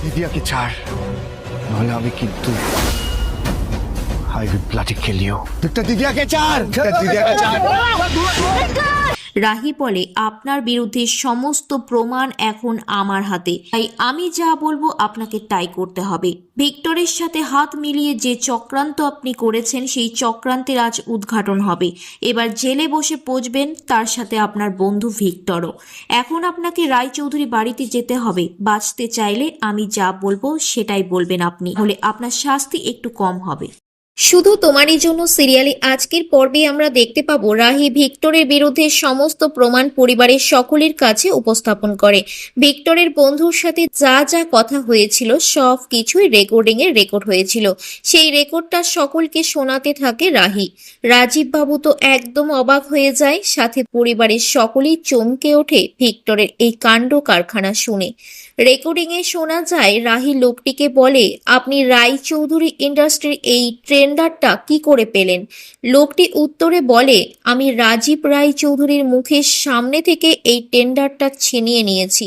দিদিয়াকে ছাড়, নাহলে আমি কিন্তু I will bloody kill you. Victor, দিদিয়াকে ছাড়, দিদিয়াকে ছাড়। রাহি বলে, আপনার বিরুদ্ধে সমস্ত প্রমাণ এখন আমার হাতে, তাই আমি যা বলবো আপনাকে তাই করতে হবে। ভিক্টরের সাথে হাত মিলিয়ে যে চক্রান্ত আপনি করেছেন সেই চক্রান্তের আজ উদ্ঘাটন হবে। এবার জেলে বসে পচবেন, তার সাথে আপনার বন্ধু ভিক্টরও। এখন আপনাকে রায়চৌধুরী বাড়িতে যেতে হবে। বাঁচতে চাইলে আমি যা বলবো সেটাই বলবেন আপনি, হলে আপনার শাস্তি একটু কম হবে। শুধু তোমারই জন্য সিরিয়ালে আজকের পর্বে আমরা দেখতে পাবো রাহি ভিক্টরের বিরুদ্ধে সমস্ত প্রমাণ পরিবারের সকলের কাছে উপস্থাপন করে। ভিক্টরের বন্ধুর সাথে যা যা কথা হয়েছিল সব কিছুই রেকর্ড হয়েছিল। সেই রেকর্ডটা সকলকে শোনাতে থাকে রাহি। রাজীব বাবু তো একদম অবাক হয়ে যায়, সাথে পরিবারের সকলেই চমকে ওঠে ভিক্টরের এই কাণ্ড কারখানা শুনে। রেকর্ডিংয়ে শোনা যায় রাহি লোকটিকে বলে, আপনি রায়চৌধুরী ইন্ডাস্ট্রির এই টেন্ডারটা কি করে পেলেন? লোকটি উত্তরে বলে, আমি রাজীব রায়চৌধুরীর মুখের সামনে থেকে এই টেন্ডারটা ছিনিয়ে নিয়েছি।